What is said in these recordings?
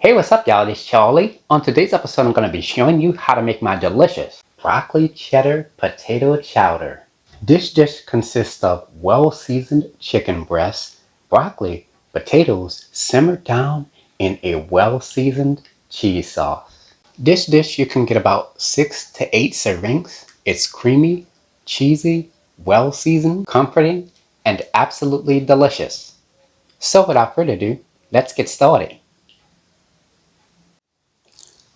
Hey, what's up, y'all? It's Charlie. On today's episode, I'm going to be showing you how to make my delicious broccoli cheddar potato chowder. This dish consists of well-seasoned chicken breasts, broccoli, potatoes simmered down in a well-seasoned cheese sauce. This dish you can get about 6 to 8 servings. It's creamy, cheesy, well-seasoned, comforting, and absolutely delicious. So without further ado, let's get started.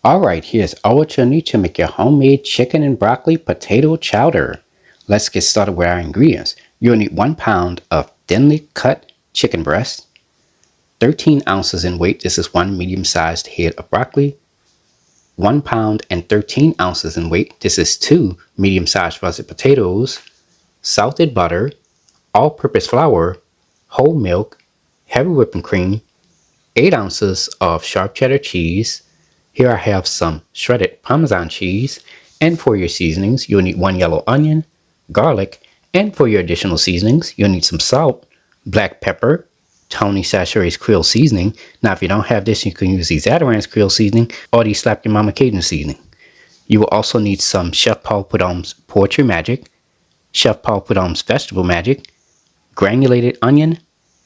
Alright, here's all what you'll need to make your homemade chicken and broccoli potato chowder. Let's get started with our ingredients. You'll need 1 pound of thinly cut chicken breast, 13 ounces in weight, this is 1 medium-sized head of broccoli, 1 pound and 13 ounces in weight, this is 2 medium-sized russet potatoes, salted butter, all-purpose flour, whole milk, heavy whipping cream, 8 ounces of sharp cheddar cheese. Here I have some shredded Parmesan cheese, and for your seasonings, you'll need 1 yellow onion, garlic, and for your additional seasonings, you'll need some salt, black pepper, Tony Chachere's Creole seasoning. Now, if you don't have this, you can use the Zatarain's Creole seasoning or the Slap Your Mama Cajun seasoning. You will also need some Chef Paul Prud'homme's Poetry Magic, Chef Paul Prud'homme's Vegetable Magic, granulated onion,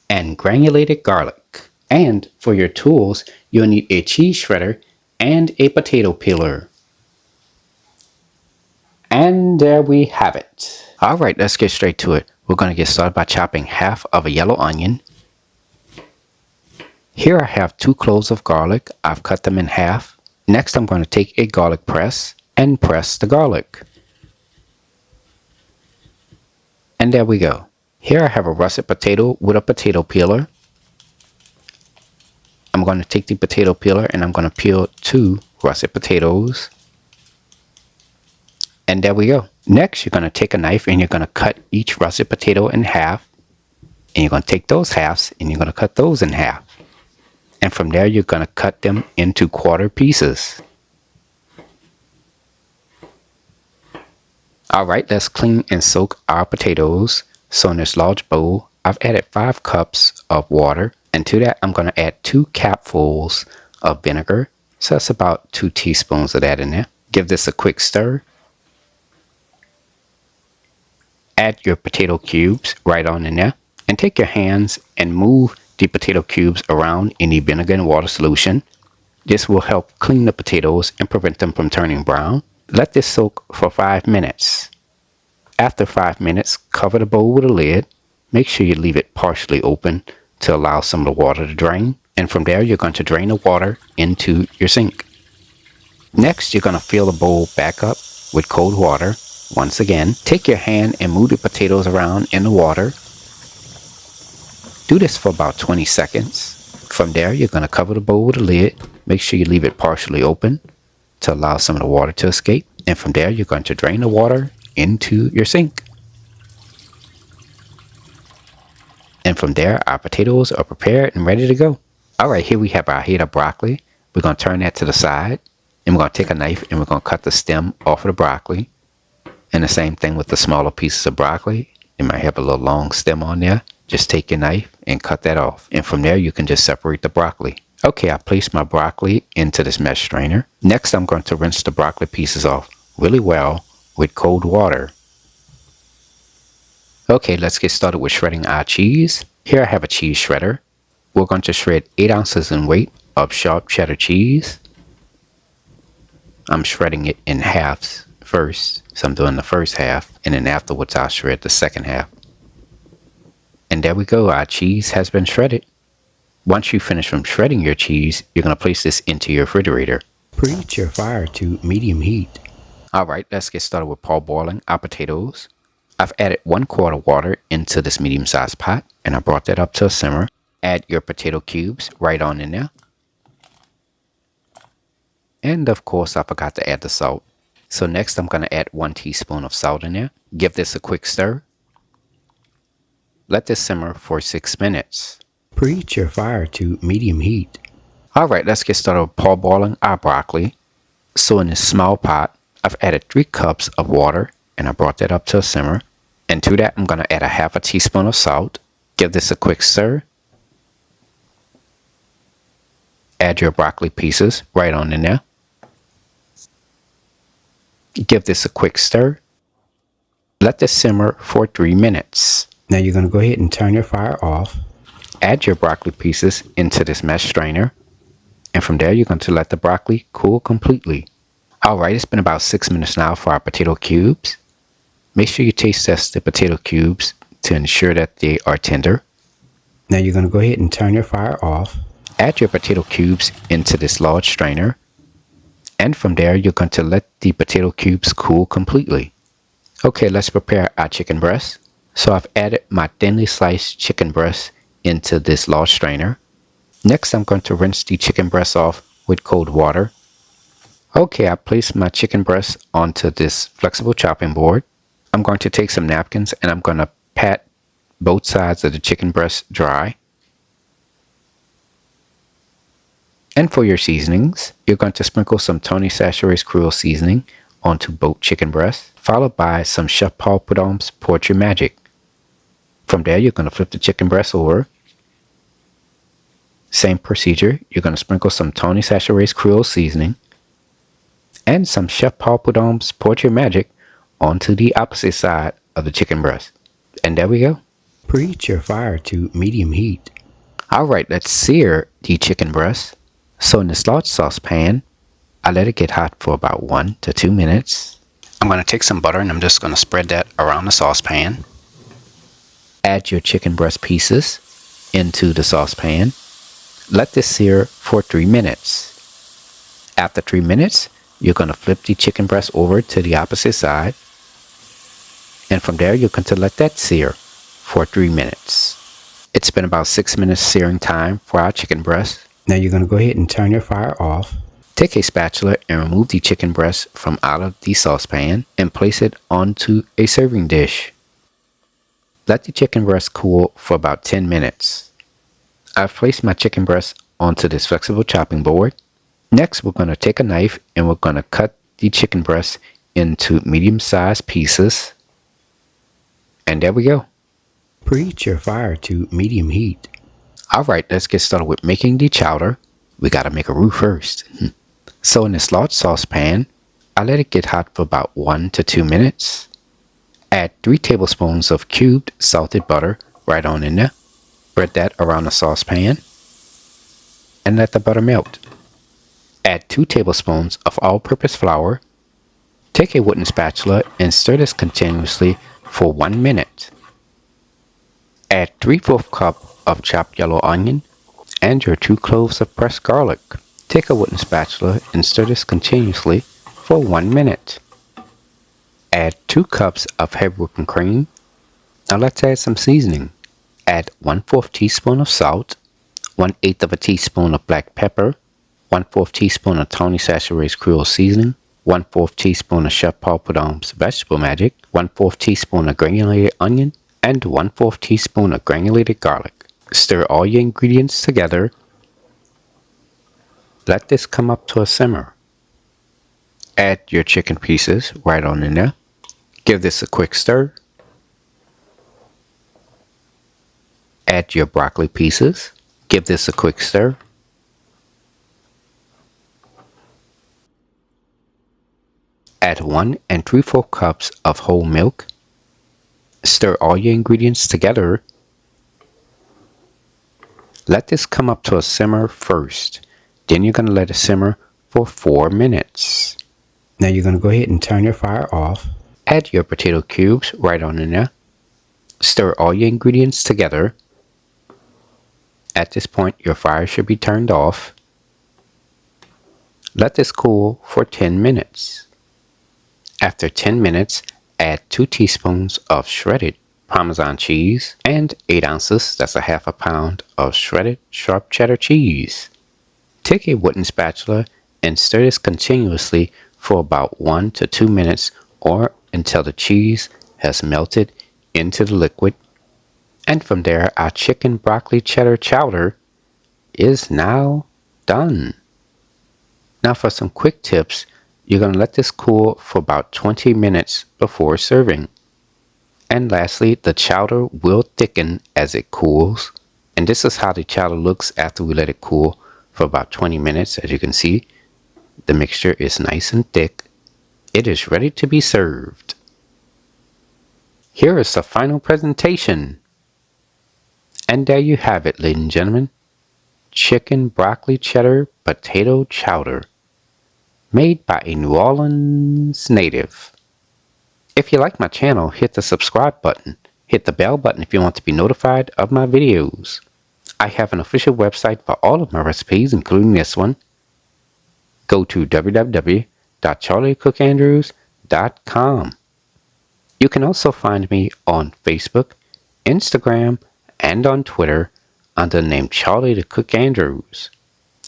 and granulated garlic. And for your tools, you'll need a cheese shredder and a potato peeler. And there we have it. Alright, let's get straight to it. We're going to get started by chopping half of a yellow onion. Here I have 2 cloves of garlic. I've cut them in half. Next, I'm going to take a garlic press and press the garlic. And there we go. Here I have a russet potato with a potato peeler. I'm going to take the potato peeler and I'm going to peel 2 russet potatoes. And there we go. Next, you're going to take a knife and you're going to cut each russet potato in half. And you're going to take those halves and you're going to cut those in half. And from there, you're going to cut them into quarter pieces. Alright, let's clean and soak our potatoes. So in this large bowl, I've added 5 cups of water. And to that, I'm going to add 2 capfuls of vinegar. So that's about 2 teaspoons of that in there. Give this a quick stir. Add your potato cubes right on in there. And take your hands and move the potato cubes around in the vinegar and water solution. This will help clean the potatoes and prevent them from turning brown. Let this soak for 5 minutes. After 5 minutes, cover the bowl with a lid. Make sure you leave it partially open to allow some of the water to drain. And from there, you're going to drain the water into your sink. Next, you're going to fill the bowl back up with cold water. Once again, take your hand and move the potatoes around in the water. Do this for about 20 seconds. From there, you're going to cover the bowl with a lid. Make sure you leave it partially open to allow some of the water to escape. And from there, you're going to drain the water into your sink. And from there, our potatoes are prepared and ready to go. Alright, here we have our head of broccoli. We're going to turn that to the side. And we're going to take a knife and we're going to cut the stem off of the broccoli. And the same thing with the smaller pieces of broccoli. It might have a little long stem on there. Just take your knife and cut that off. And from there, you can just separate the broccoli. Okay, I placed my broccoli into this mesh strainer. Next, I'm going to rinse the broccoli pieces off really well with cold water. Okay, let's get started with shredding our cheese. Here I have a cheese shredder. We're going to shred 8 ounces in weight of sharp cheddar cheese. I'm shredding it in halves first. So I'm doing the first half, and then afterwards I'll shred the second half. And there we go, our cheese has been shredded. Once you finish from shredding your cheese, you're going to place this into your refrigerator. Preheat your fire to medium heat. Alright, let's get started with parboiling our potatoes. I've added 1 quart water into this medium-sized pot, and I brought that up to a simmer. Add your potato cubes right on in there. And of course, I forgot to add the salt. So next, I'm going to add 1 teaspoon of salt in there. Give this a quick stir. Let this simmer for 6 minutes. Preheat your fire to medium heat. Alright, let's get started with parboiling our broccoli. So in this small pot, I've added 3 cups of water. And I brought that up to a simmer. And to that, I'm going to add a half a teaspoon of salt. Give this a quick stir. Add your broccoli pieces right on in there. Give this a quick stir. Let this simmer for 3 minutes. Now you're going to go ahead and turn your fire off. Add your broccoli pieces into this mesh strainer. And from there, you're going to let the broccoli cool completely. Alright, it's been about 6 minutes now for our potato cubes. Make sure you taste test the potato cubes to ensure that they are tender. Now you're going to go ahead and turn your fire off. Add your potato cubes into this large strainer. And from there, you're going to let the potato cubes cool completely. Okay, let's prepare our chicken breast. So I've added my thinly sliced chicken breast into this large strainer. Next, I'm going to rinse the chicken breast off with cold water. Okay, I placed my chicken breast onto this flexible chopping board. I'm going to take some napkins and I'm going to pat both sides of the chicken breast dry. And for your seasonings, you're going to sprinkle some Tony Chachere's Creole seasoning onto both chicken breasts, followed by some Chef Paul Prud'homme's Poetry Magic. From there, you're going to flip the chicken breast over. Same procedure, you're going to sprinkle some Tony Chachere's Creole seasoning and some Chef Paul Prud'homme's Poetry Magic onto the opposite side of the chicken breast. And there we go. Preheat your fire to medium heat. Alright, let's sear the chicken breast. So in this large saucepan, I let it get hot for about 1 to 2 minutes. I'm going to take some butter and I'm just going to spread that around the saucepan. Add your chicken breast pieces into the saucepan. Let this sear for 3 minutes. After 3 minutes, you're going to flip the chicken breast over to the opposite side. And from there, you're going to let that sear for 3 minutes. It's been about 6 minutes searing time for our chicken breast. Now you're going to go ahead and turn your fire off. Take a spatula and remove the chicken breast from out of the saucepan and place it onto a serving dish. Let the chicken breast cool for about 10 minutes. I've placed my chicken breast onto this flexible chopping board. Next, we're going to take a knife and we're going to cut the chicken breast into medium-sized pieces. And there we go. Preheat your fire to medium heat. Alright, let's get started with making the chowder. We gotta make a roux first. So in this large saucepan, I let it get hot for about 1 to 2 minutes. Add 3 tablespoons of cubed salted butter right on in there. Spread that around the saucepan and let the butter melt. Add 2 tablespoons of all-purpose flour. Take a wooden spatula and stir this continuously for 1 minute. Add 3/4 cup of chopped yellow onion and your 2 cloves of pressed garlic. Take a wooden spatula and stir this continuously for 1 minute. Add 2 cups of heavy whipping cream. Now let's add some seasoning. Add 1/4 teaspoon of salt, 1/8 of a teaspoon of black pepper, 1/4 teaspoon of Tony Chachere's Creole seasoning, 1/4 teaspoon of Chef Paul Prud'homme's Vegetable Magic, 1/4 teaspoon of granulated onion, and 1/4 teaspoon of granulated garlic. Stir all your ingredients together. Let this come up to a simmer. Add your chicken pieces right on in there. Give this a quick stir. Add your broccoli pieces. Give this a quick stir. Add 1 3/4 cups of whole milk. Stir all your ingredients together. Let this come up to a simmer first. Then you're going to let it simmer for 4 minutes. Now you're going to go ahead and turn your fire off. Add your potato cubes right on in there. Stir all your ingredients together. At this point, your fire should be turned off. Let this cool for 10 minutes. After 10 minutes, add 2 teaspoons of shredded Parmesan cheese and 8 ounces, that's a half a pound, of shredded sharp cheddar cheese. Take a wooden spatula and stir this continuously for about 1 to 2 minutes or until the cheese has melted into the liquid. And from there, our chicken broccoli cheddar chowder is now done. Now for some quick tips, you're going to let this cool for about 20 minutes before serving. And lastly, the chowder will thicken as it cools. And this is how the chowder looks after we let it cool for about 20 minutes. As you can see, the mixture is nice and thick. It is ready to be served. Here is the final presentation. And there you have it, ladies and gentlemen. Chicken broccoli cheddar potato chowder, made by a New Orleans native. If you like my channel, hit the subscribe button. Hit the bell button if you want to be notified of my videos. I have an official website for all of my recipes, including this one. Go to www.charliethecookandrews.com. You can also find me on Facebook, Instagram, and on Twitter under the name Charlie the Cook Andrews.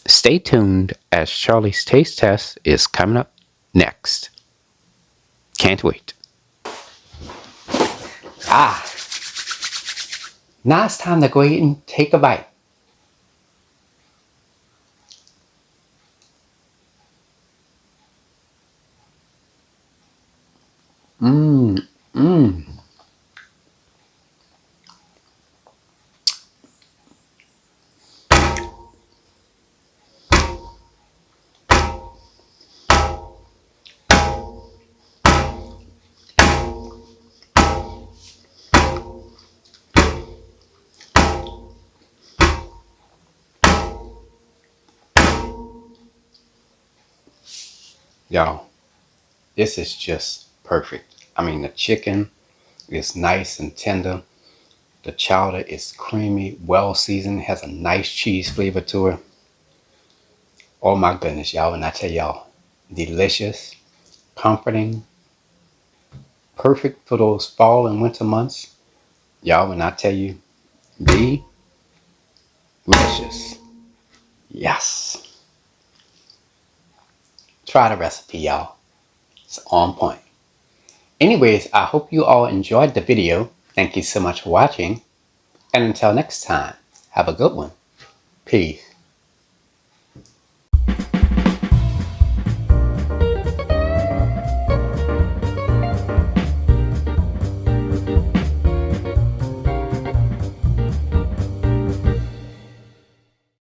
Stay tuned as Charlie's Taste Test is coming up next. Can't wait. Now it's time to go ahead and take a bite. Y'all, this is just perfect. I mean, the chicken is nice and tender. The chowder is creamy, well seasoned, has a nice cheese flavor to it. Oh my goodness, y'all, and I tell y'all, delicious, comforting, perfect for those fall and winter months. Y'all, when I tell you, delicious. Yes. Try the recipe, y'all. It's on point. Anyways, I hope you all enjoyed the video. Thank you so much for watching. And until next time, have a good one. Peace.